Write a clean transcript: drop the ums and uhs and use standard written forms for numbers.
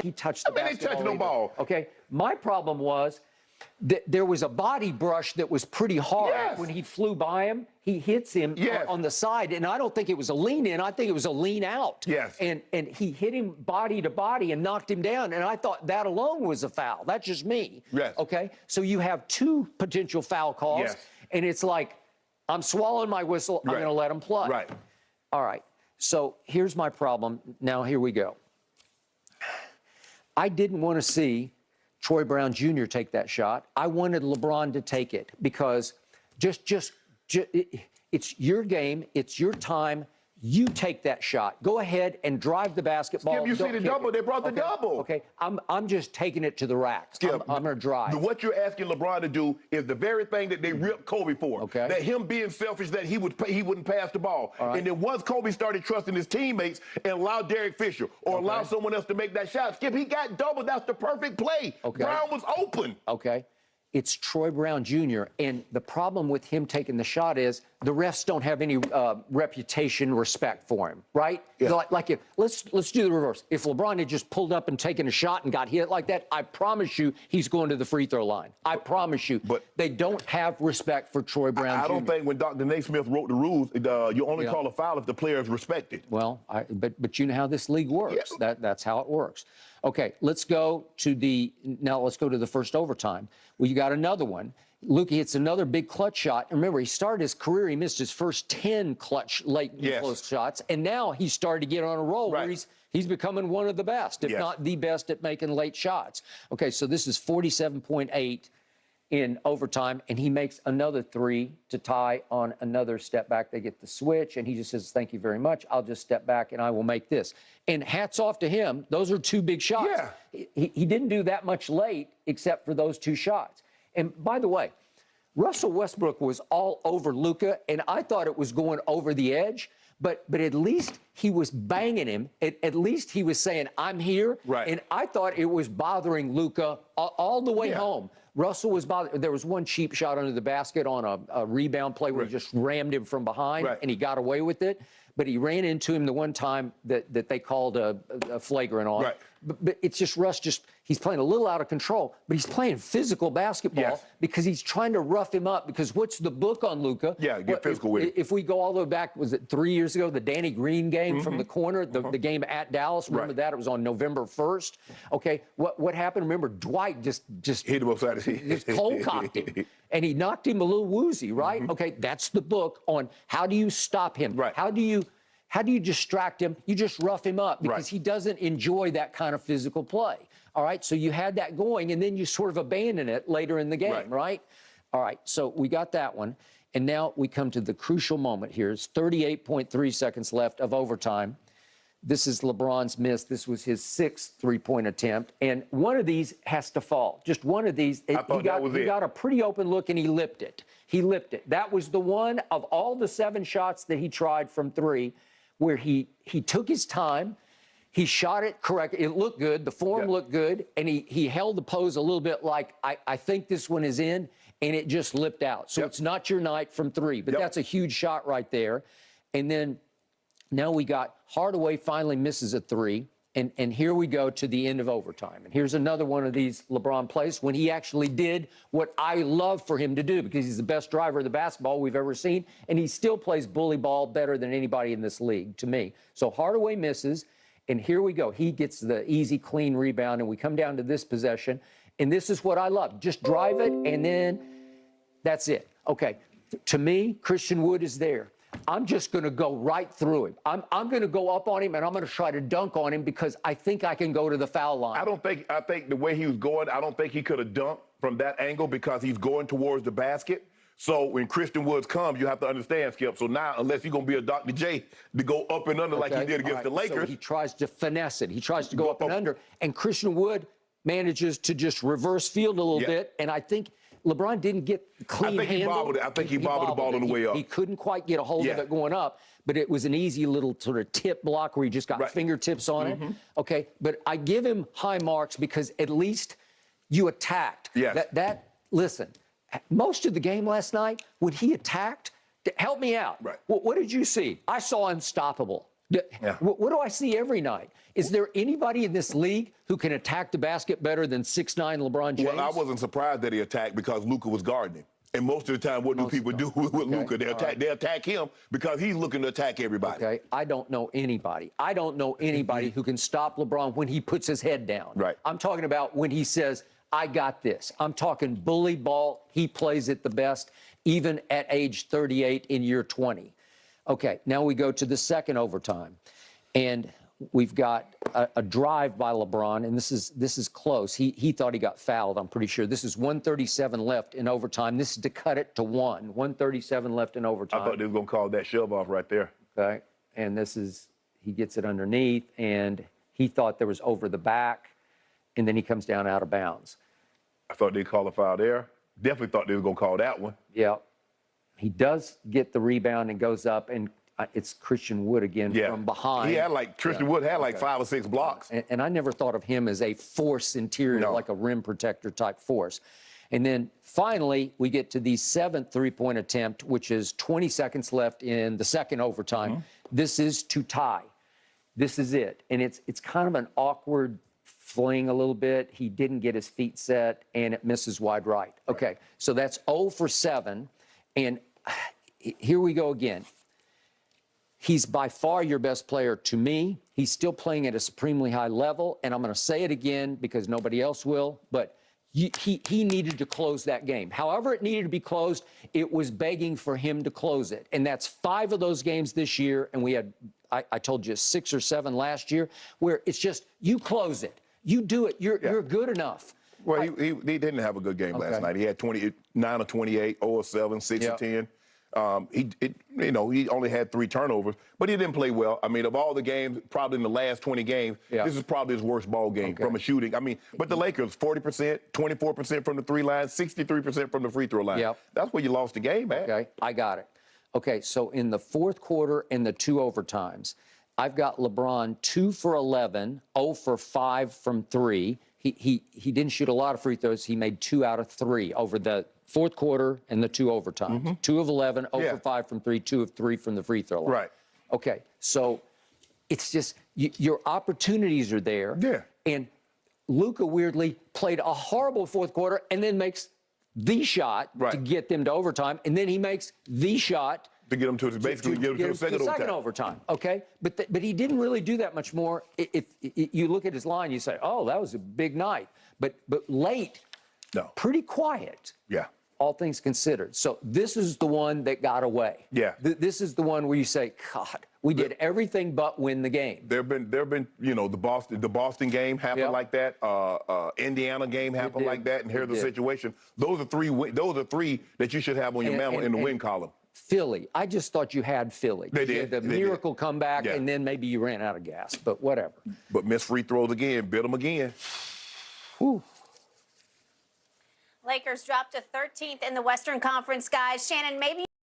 he touched the basketball. They touching the ball. Okay, my problem was that there was a body brush that was pretty hard. Yes. When he flew by him. He hits him on the side, and I don't think it was a lean in. I think it was a lean out. Yes. And he hit him body to body and knocked him down, and I thought that alone was a foul. That's just me. Yes. Okay, so you have two potential foul calls, yes. and it's like, I'm swallowing my whistle. I'm going to let him play. Right. All right. So here's my problem. Now, here we go. I didn't want to see Troy Brown Jr. take that shot. I wanted LeBron to take it because it's your game. It's your time. You take that shot. Go ahead and drive the basketball. Skip, you see the double. They brought the double. Okay, I'm just taking it to the rack. Skip, I'm going to drive. What you're asking LeBron to do is the very thing that they ripped Kobe for. Okay. That him being selfish, that he wouldn't pass the ball. Right. And then once Kobe started trusting his teammates and allowed Derek Fisher or allowed someone else to make that shot, Skip, he got double. That's the perfect play. Okay. Brown was open. Okay. It's Troy Brown Jr., and the problem with him taking the shot is the refs don't have any reputation respect for him, right? Yeah. Let's do the reverse. If LeBron had just pulled up and taken a shot and got hit like that, I promise you he's going to the free throw line. I promise you. But they don't have respect for Troy Brown Jr. I don't think when Dr. Naismith wrote the rules, you only call a foul if the player is respected. Well, but you know how this league works. Yeah. That's how it works. Okay, let's go to the first overtime. Well, you got another one. Luka hits another big clutch shot. Remember, he started his career, he missed his first 10 clutch late close shots, and now he's started to get on a roll where he's becoming one of the best, if not the best at making late shots. Okay, so this is 47.8 in overtime, and he makes another three to tie on another step back. They get the switch, and he just says, thank you very much. I'll just step back, and I will make this. And hats off to him. Those are two big shots. Yeah. He didn't do that much late except for those two shots. And by the way, Russell Westbrook was all over Luka, and I thought it was going over the edge. But at least he was banging him. At least he was saying, I'm here. Right. And I thought it was bothering Luka all the way home. Russell was bothered. There was one cheap shot under the basket on a rebound play where he just rammed him from behind, and he got away with it. But he ran into him the one time that they called a flagrant on. Right. But it's just Russ he's playing a little out of control, but he's playing physical basketball because he's trying to rough him up. Because what's the book on Luka? Yeah, get physical with him. If we go all the way back, was it 3 years ago, the Danny Green game from the corner, the game at Dallas? Remember that? It was on November 1st. Okay, what happened? Remember, Dwight just hit him upside his head. Just cold-cocked him, and he knocked him a little woozy, right? Okay, that's the book on how do you stop him? Right. How do you distract him? You just rough him up because he doesn't enjoy that kind of physical play. All right, so you had that going, and then you sort of abandon it later in the game, right? All right, so we got that one. And now we come to the crucial moment here. It's 38.3 seconds left of overtime. This is LeBron's miss. This was his sixth three-point attempt. And one of these has to fall. Just one of these. He got a pretty open look, and he lipped it. He lipped it. That was the one of all the 7 shots that he tried from 3 where he took his time. He shot it correct. It looked good. The form looked good. And he held the pose a little bit like, I think this one is in, and it just lipped out. So it's not your night from 3. But that's a huge shot right there. And then now we got Hardaway finally misses a 3. And here we go to the end of overtime. And here's another one of these LeBron plays when he actually did what I love for him to do because he's the best driver of the basketball we've ever seen. And he still plays bully ball better than anybody in this league, to me. So Hardaway misses. And here we go. He gets the easy, clean rebound, and we come down to this possession. And this is what I love. Just drive it, and then that's it. Okay, to me, Christian Wood is there. I'm just going to go right through him. I'm going to go up on him, and I'm going to try to dunk on him because I think I can go to the foul line. I think the way he was going, I don't think he could have dunked from that angle because he's going towards the basket. So when Christian Woods comes, you have to understand, Skip. So now, unless you're going to be a Dr. J to go up and under like he did against the Lakers. So he tries to finesse it. He tries to go up and under. And Christian Wood manages to just reverse field a little bit. And I think LeBron didn't get clean handle. I think he bobbled the ball on the way up. He couldn't quite get a hold of it going up. But it was an easy little sort of tip block where he just got fingertips on it. Okay, but I give him high marks because at least you attacked. Yes. Listen, most of the game last night, when he attacked, help me out. Right. What did you see? I saw unstoppable. What do I see every night? Is there anybody in this league who can attack the basket better than 6'9" LeBron James? Well, I wasn't surprised that he attacked because Luka was guarding him. And most of the time, what do people do with Luka? They attack him because he's looking to attack everybody. Okay, I don't know anybody. I don't know anybody who can stop LeBron when he puts his head down. Right. I'm talking about when he says, I got this. I'm talking bully ball. He plays it the best, even at age 38 in year 20. Okay, now we go to the second overtime. And we've got a drive by LeBron, and this is close. He thought he got fouled, I'm pretty sure. This is 1:37 left in overtime. This is to cut it to 1. 1:37 left in overtime. I thought they were going to call that shove off right there. Okay, and this is, he gets it underneath, and he thought there was over the back, and then he comes down out of bounds. I thought they'd call a foul there. Definitely thought they were going to call that one. Yeah. He does get the rebound and goes up, and it's Christian Wood again from behind. He had Christian Wood had 5 or 6 blocks. And I never thought of him as a force interior, like a rim protector type force. And then finally, we get to the 7th three-point attempt, which is 20 seconds left in the second overtime. This is to tie. This is it. And it's kind of an awkward fling a little bit. He didn't get his feet set, and it misses wide right. Okay, so that's 0 for 7. And here we go again. He's by far your best player to me. He's still playing at a supremely high level, and I'm going to say it again because nobody else will, but he needed to close that game. However it needed to be closed, it was begging for him to close it. And that's 5 of those games this year, and we had, I told you, 6 or 7 last year, where it's just, you close it. You do it. You're good enough. Well, he didn't have a good game last night. He had 9 of 28, 0 of 7, 6 of 10. He only had 3 turnovers, but he didn't play well. I mean, of all the games, probably in the last 20 games, this is probably his worst ball game from a shooting. I mean, but the Lakers, 40%, 24% from the 3 line, 63% from the free throw line. That's where you lost the game, man. Okay, I got it. Okay, so in the fourth quarter and the 2 overtimes, I've got LeBron 2 for 11, 0 for 5 from 3. He didn't shoot a lot of free throws. He made 2 out of 3 over the fourth quarter and the 2 overtimes. 2 of 11, 0 for 5 from 3, 2 of 3 from the free throw line. Right. Okay, so it's just your opportunities are there. Yeah. And Luka weirdly played a horrible fourth quarter and then makes the shot to get them to overtime, and then he makes the shot to get them to basically get them to the second overtime. Okay, but he didn't really do that much more. If you look at his line, you say, oh, that was a big night. But late, pretty quiet. Yeah. All things considered. So this is the one that got away. Yeah. This is the one where you say, God, we did everything but win the game. There've been the Boston game happened like that. Indiana game happened like that. And here's the situation. Those are 3 that you should have on your mantle in the win column. Philly. I just thought you had Philly. They did. The miracle comeback, and then maybe you ran out of gas, but whatever. But missed free throws again, bit them again. Whew. Lakers dropped to 13th in the Western Conference, guys. Shannon, maybe